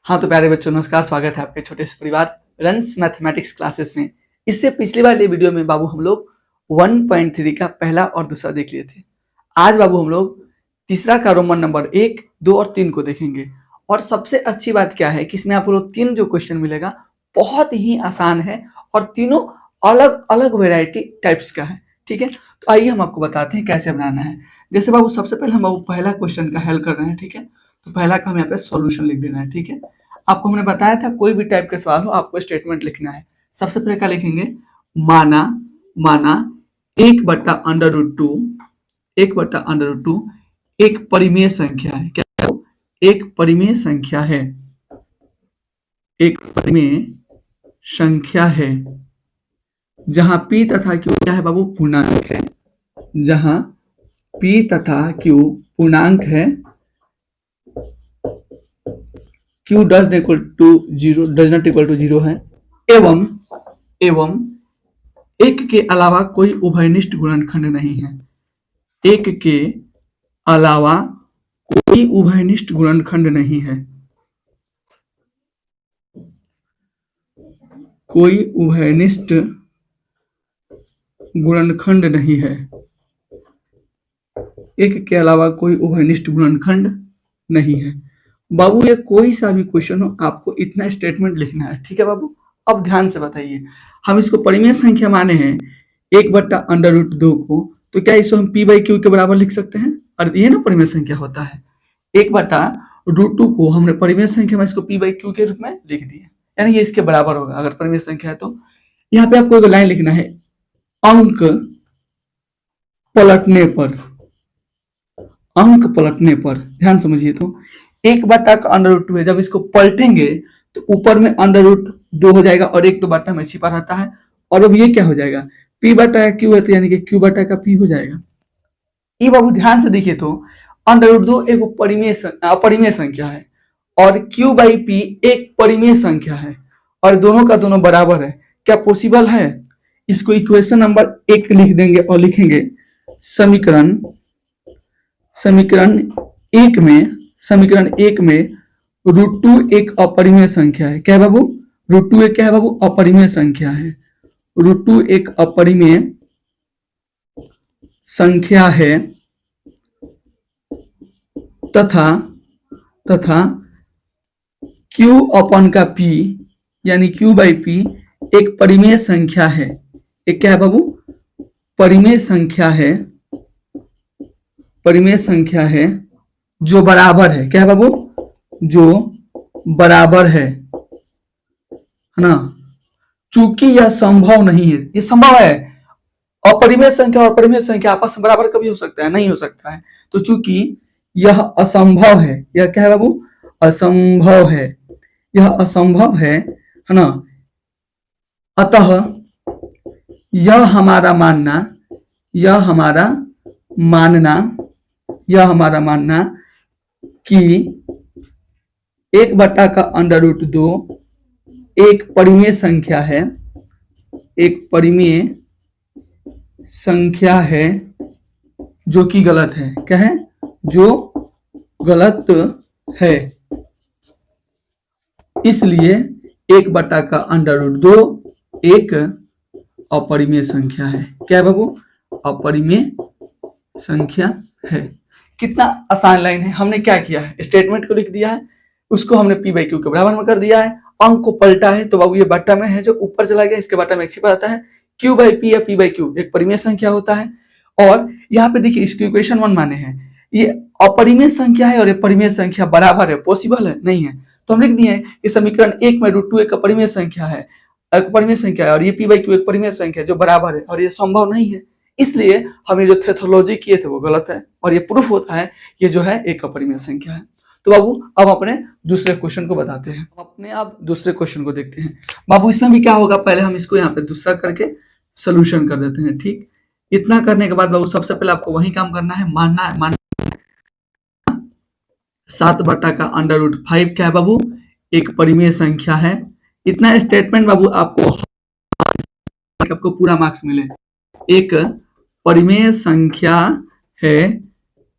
हाँ तो प्यारे बच्चों, नमस्कार। स्वागत है आपके छोटे से परिवार रंस मैथमेटिक्स क्लासेस में। इससे पिछली वाले वीडियो में बाबू हम लोग 1.3 का पहला और दूसरा देख लिए थे। आज बाबू हम लोग तीसरा का रोमन नंबर 1, 2 और 3 को देखेंगे। और सबसे अच्छी बात क्या है कि इसमें आप लोग 3 जो क्वेश्चन मिलेगा बहुत ही आसान है और तीनों अलग अलग वेराइटी टाइप्स का है। ठीक है, तो आइए हम आपको बताते हैं कैसे बनाना है। जैसे बाबू सबसे पहले हम बाबू पहला क्वेश्चन का हल कर रहे हैं। ठीक है, तो पहला का हम यहाँ पे सॉल्यूशन लिख देना है। ठीक है, आपको हमने बताया था कोई भी टाइप का सवाल हो आपको स्टेटमेंट लिखना है। सबसे पहले क्या लिखेंगे, माना माना 1/√2 1/√2 एक परिमेय संख्या है। क्या एक परिमेय संख्या है, एक परिमेय संख्या है जहां p तथा q क्या है बाबू, पूर्णांक है। जहां p तथा q पूर्णांक है, q does not equal to 0 है। एवं एक के अलावा कोई उभयनिष्ठ गुणनखंड नहीं है। एक के अलावा कोई उभयनिष्ठ गुणनखंड नहीं है। कोई उभयनिष्ठ गुणनखंड नहीं है। एक के अलावा कोई उभयनिष्ठ गुणनखंड नहीं है। बाबू ये कोई सा भी क्वेश्चन हो आपको इतना स्टेटमेंट लिखना है। ठीक है बाबू, अब ध्यान से बताइए, हम इसको परिमेय संख्या माने हैं 1/√2 को, तो क्या इसको हम p/q के बराबर लिख सकते हैं? और ये ना परिमेय संख्या होता है। 1/√2 को हमने परिमेय संख्या में इसको p/q के रूप में लिख दिया, यानी ये इसके बराबर होगा अगर परिमेय संख्या है। तो यहाँ पे आपको एक लाइन लिखना है, अंक पलटने पर, अंक पलटने पर। ध्यान समझिए, तो 1/√2 है, जब इसको पलटेंगे तो ऊपर में √2 हो जाएगा और 1 तो बटा में छिपा रहता है। और अब ये क्या हो जाएगा, p/q है तो यानी कि q/p हो जाएगा। ये बाबू ध्यान से देखिए, तो √2 एक अपरिमेय संख्या है और q/p एक परिमेय संख्या है और दोनों का दोनों बराबर है। क्या पॉसिबल है? इसको इक्वेशन नंबर 1 लिख देंगे और लिखेंगे समीकरण 1 में √2 एक अपरिमेय संख्या है। क्या है बाबू, √2 एक क्या है बाबू, अपरिमेय संख्या है। √2 एक अपरिमेय संख्या है तथा q का p यानी q/p एक परिमेय संख्या है। एक क्या है बाबू, परिमेय संख्या है, परिमेय संख्या है जो बराबर है। क्या है बाबू, जो बराबर है ना। चूंकि यह संभव नहीं है, ये संभव है, अपरिमेय संख्या और परिमेय संख्या आपस में बराबर कभी हो सकता है? नहीं हो सकता है। तो चूंकि यह असंभव है, यह क्या है बाबू, असंभव है, यह असंभव है ना, अतः यह हमारा मानना कि 1/√2 एक परिमेय संख्या है, एक परिमेय संख्या है जो कि गलत है। क्या है, जो गलत है। इसलिए 1/√2 एक अपरिमेय संख्या है। क्या है बाबू, अपरिमेय संख्या है। कितना आसान लाइन है। हमने क्या किया है, स्टेटमेंट को लिख दिया है, उसको हमने p/q के बराबर में कर दिया है, अंक को पलटा है तो बाबू ये बट्टा में है जो ऊपर चला गया, इसके बट्टा में एक छिपा आता है। q/p या p/q एक परिमेय संख्या होता है। और यहाँ पे देखिए इसको इक्वेशन 1 माने हैं, ये अपरिमेय संख्या है और ये परिमेय संख्या बराबर है। पॉसिबल है? नहीं है। तो हम लिख दिए कि समीकरण 1 में √2 एक अपरिमेय संख्या है, और ये p/q एक परिमेय संख्या है जो बराबर है और ये संभव नहीं है। इसलिए हम ये जो थेथोलॉजी किए थे वो गलत है और ये प्रूफ होता है ये जो है एक अपरिमेय संख्या है। तो बाबू अब अपने दूसरे क्वेश्चन को बताते हैं, अब दूसरे क्वेश्चन को देखते हैं। बाबू इसमें भी क्या होगा, पहले हम इसको यहाँ पे दूसरा करके सोल्यूशन कर देते हैं। ठीक, इतना करने के बाद बाबू सबसे पहले आपको वही काम करना है, मानना 7/√5 क्या है बाबू, एक परिमेय संख्या है। इतना स्टेटमेंट बाबू आपको पूरा मार्क्स मिले। एक परिमेय संख्या है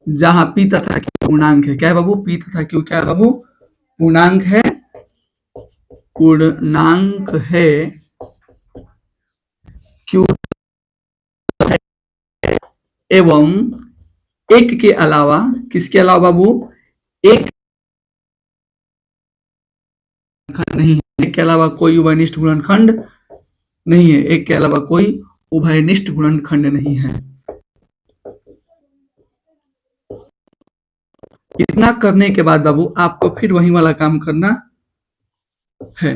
जहां p तथा q पूर्णांक है। क्या है बाबू, p तथा q क्या है बाबू, पूर्णांक है पूर्णांक है q एवं एक के अलावा, किसके अलावा बाबू, एक नहीं है, एक के अलावा कोई उभयनिष्ठ गुणनखंड नहीं है, एक के अलावा कोई उभयनिष्ठ गुणनखंड नहीं है। इतना करने के बाद बाबू आपको फिर वही वाला काम करना है।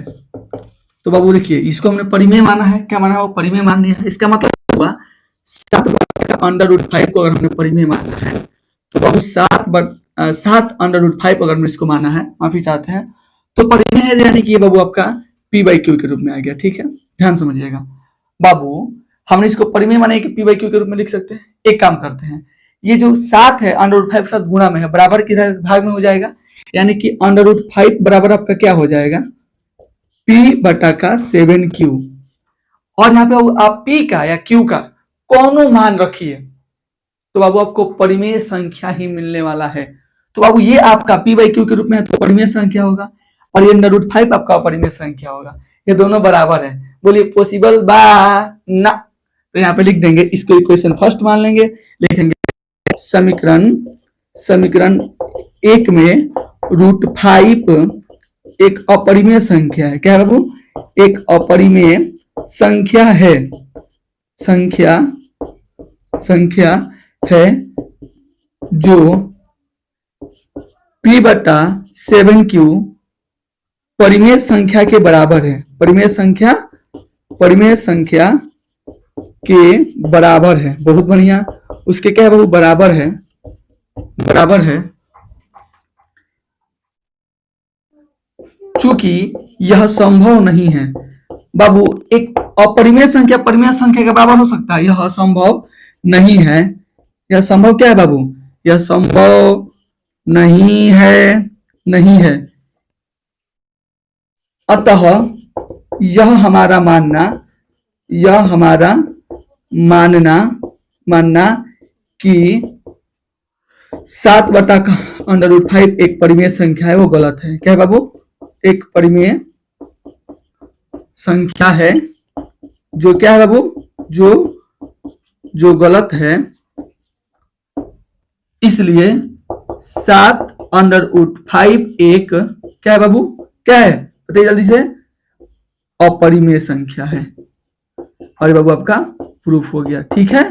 तो बाबू देखिए, इसको हमने परिमेय माना है, क्या माना है, वो परिमेय मान लिया है। इसका मतलब हुआ 7/5 को अगर हमने परिमेय माना है तो बाबू 7/5 अगर हमने इसको माना है, माफी चाहते हैं, तो परिमेय है, यानी कि ये बाबू आपका p/q के रूप में आ गया। ठीक है, ध्यान समझिएगा बाबू, हमने इसको परिमेय माने कि p/q के रूप में लिख सकते हैं। एक काम करते हैं, ये जो 7 है √5 के साथ गुणा में है, बराबर किधर भाग में हो जाएगा, यानी कि √5 बराबर आपका क्या हो जाएगा, p/7q। और यहाँ पे आप p का या q का कौनो मान रखिए तो बाबू आपको परिमेय संख्या ही मिलने वाला है। तो बाबू ये आपका p/q के रूप में है तो परिमेय संख्या होगा, और ये √5 आपका परिमेय संख्या होगा। ये दोनों बराबर है, बोलिए पॉसिबल बा ना। तो यहाँ पे लिख देंगे, इसको इक्वेशन फर्स्ट मान लेंगे, लिखेंगे समीकरण 1 में √5 एक अपरिमेय संख्या है। क्या है बाबू, एक अपरिमेय संख्या है, संख्या है जो p/7q परिमेय संख्या के बराबर है, परिमेय संख्या के बराबर है। बहुत बढ़िया, उसके क्या है बाबू, बराबर है। चूंकि यह संभव नहीं है बाबू, एक अपरिमेय संख्या परिमेय संख्या के बराबर हो सकता है, यह संभव नहीं है। यह संभव क्या है बाबू, यह संभव नहीं है। अतः यह हमारा मानना कि 7/5 एक परिमेय संख्या है वो गलत है। क्या है बाबू, एक परिमेय संख्या है जो क्या है बाबू, जो गलत है। इसलिए 7/5 एक क्या है बाबू, क्या है बताइए जल्दी से, अपरिमेय संख्या है। और बाबू आपका प्रूफ हो गया। ठीक है,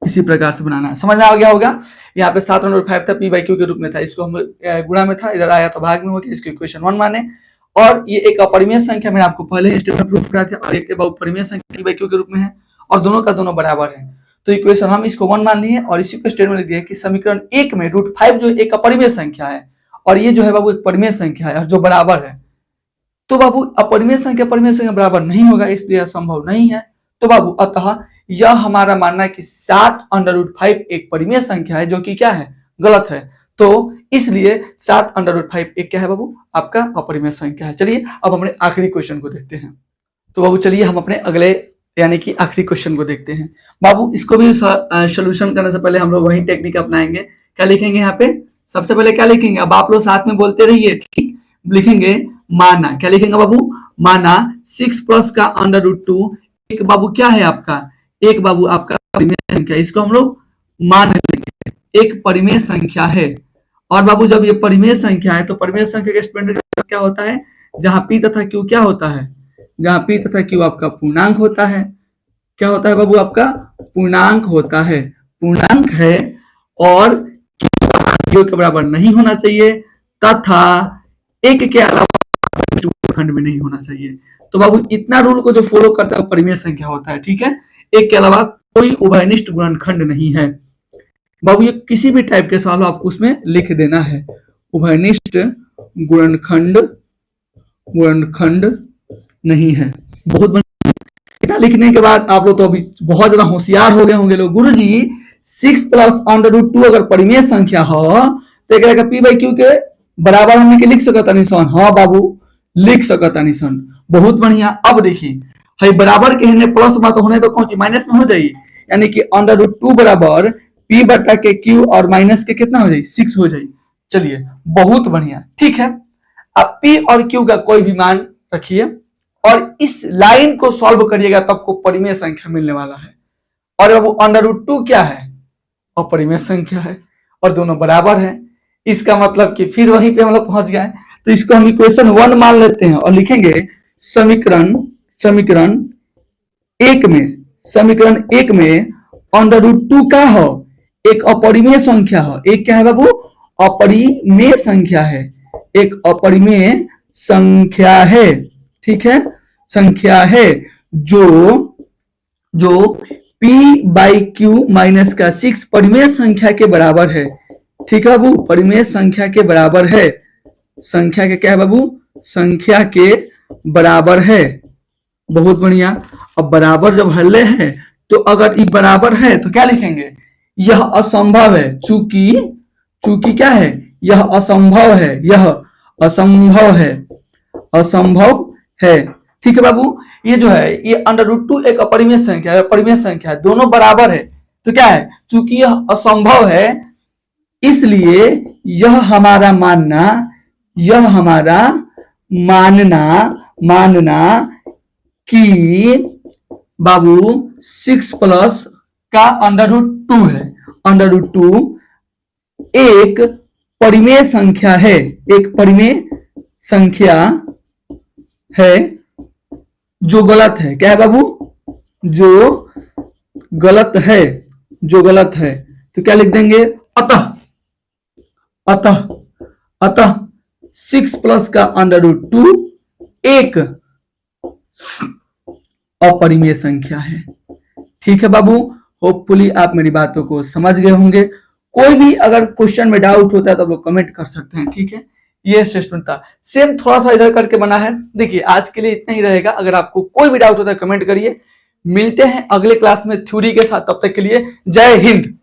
इसी प्रकार से बनाना है, समझ में आ गया होगा। यहाँ पे 7/5 था, p/q के रूप में था, इसको हम गुणा में था, इधर आया तो भाग में हो गया, इसको इक्वेशन 1 माने। और ये एक अपरिमेय संख्या मैंने आपको पहले स्टेप में प्रूफ कराया था, और एक परिमेय संख्या p/q के रूप में है, और दोनों का दोनों बराबर है। तो इक्वेशन हम इसको 1 मान लिए, और इसी को स्टेट में लिख दिया कि समीकरण 1 में √5 जो एक अपरिमेय संख्या है, और ये जो है बाबू एक परिमेय संख्या है जो बराबर है। तो बाबू अपरिमेय संख्या परिमेय संख्या बराबर नहीं होगा, इसलिए संभव नहीं है। तो बाबू अतः यह हमारा मानना है कि 7/5 एक परिमेय संख्या है जो कि क्या है, गलत है। तो इसलिए 7/5 एक क्या है बाबू, आपका अपरिमेय संख्या है। चलिए अब अपने आखिरी क्वेश्चन को देखते हैं। तो बाबू चलिए हम अपने अगले यानी कि आखिरी क्वेश्चन को देखते हैं। बाबू इसको भी सोल्यूशन करने से पहले हम लोग वही टेक्निक अपनाएंगे। क्या लिखेंगे यहाँ पे, सबसे पहले क्या लिखेंगे, अब आप लोग साथ में बोलते रहिए, ठीक। लिखेंगे माना, क्या लिखेंगे बाबू, माना 6+ का √2 एक बाबू क्या है आपका, एक बाबू आपका परिमेय संख्या, इसको हम लोग मान लेंगे एक परिमेय संख्या है। और बाबू जब ये परिमेय संख्या है तो परिमेय संख्या के स्टूडेंट क्या होता है, जहां p तथा q क्या होता है, जहां p तथा q आपका पूर्णांक होता है। क्या होता है बाबू, आपका पूर्णांक होता है, पूर्णांक है, और q के बराबर नहीं होना चाहिए तथा एक के अलावा खंड में नहीं होना चाहिए। तो बाबू इतना रूल को जो फॉलो करता है परिमेय संख्या होता है। ठीक है, एक के अलावा कोई उभयनिष्ठ गुणनखंड नहीं है। बाबू ये किसी भी टाइप के सवाल आपको उसमें लिख देना है, उभयनिष्ठ गुणनखंड नहीं है। बहुत इतना लिखने के बाद आप लोग तो अभी बहुत ज्यादा होशियार हो गए होंगे लोग, गुरुजी 6+ √2 अगर परिमेय संख्या हो तो एक p/q के बराबर हमने के लिख सकता निशान। हाँ बाबू लिख सकता निशान, बहुत बढ़िया। अब देखिए है बराबर के होने प्लस मत होने तो कौन सी माइनस में हो जाएगी, यानी कि √2 बराबर p/q और माइनस के कितना हो जाएगी, 6 हो जाएगी। चलिए बहुत बढ़िया, ठीक है। अब p और q का कोई भी मान रखिए, और इस लाइन को सॉल्व करिएगा तब आपको परिमेय संख्या मिलने वाला है। और बाबू √2 क्या है? अपरिमेय संख्या है और दोनों बराबर है। इसका मतलब कि फिर वहीं पे हम लोग पहुंच गए। तो इसको हम इक्वेशन 1 मान लेते हैं और लिखेंगे समीकरण एक में √2 का हो एक अपरिमेय संख्या हो। एक क्या है बाबू? अपरिमेय संख्या है। एक अपरिमेय संख्या है, ठीक है, संख्या है जो p/q माइनस का 6 परिमेय संख्या के बराबर है। ठीक है बाबू, परिमेय संख्या के बराबर है। संख्या के क्या है बाबू? संख्या के बराबर है। बहुत बढ़िया। अब बराबर जब हल्ले है तो अगर ये बराबर है तो क्या लिखेंगे? यह असंभव है। चूंकि क्या है? यह असंभव है। यह असंभव है। असंभव है। ठीक है बाबू, ये जो है ये √2 एक अपरिमेय संख्या है, परिमेय संख्या है, दोनों बराबर है। तो क्या है? चूंकि यह असंभव है इसलिए यह हमारा मानना कि बाबू 6 प्लस का √2 है। √2 एक परिमेय संख्या है। एक परिमेय संख्या है जो गलत है। क्या है बाबू? जो गलत है। तो क्या लिख देंगे? अतः 6 प्लस का √2 एक अपरिमेय संख्या है। ठीक है बाबू, होपफुली आप मेरी बातों को समझ गए होंगे। कोई भी अगर क्वेश्चन में डाउट होता है तो आप लोग कमेंट कर सकते हैं। ठीक है, ये स्टेटमेंट था, सेम थोड़ा सा इधर करके बना है। देखिए आज के लिए इतना ही रहेगा। अगर आपको कोई भी डाउट होता है कमेंट करिए। मिलते हैं अगले क्लास में थ्योरी के साथ। तब तक के लिए जय हिंद।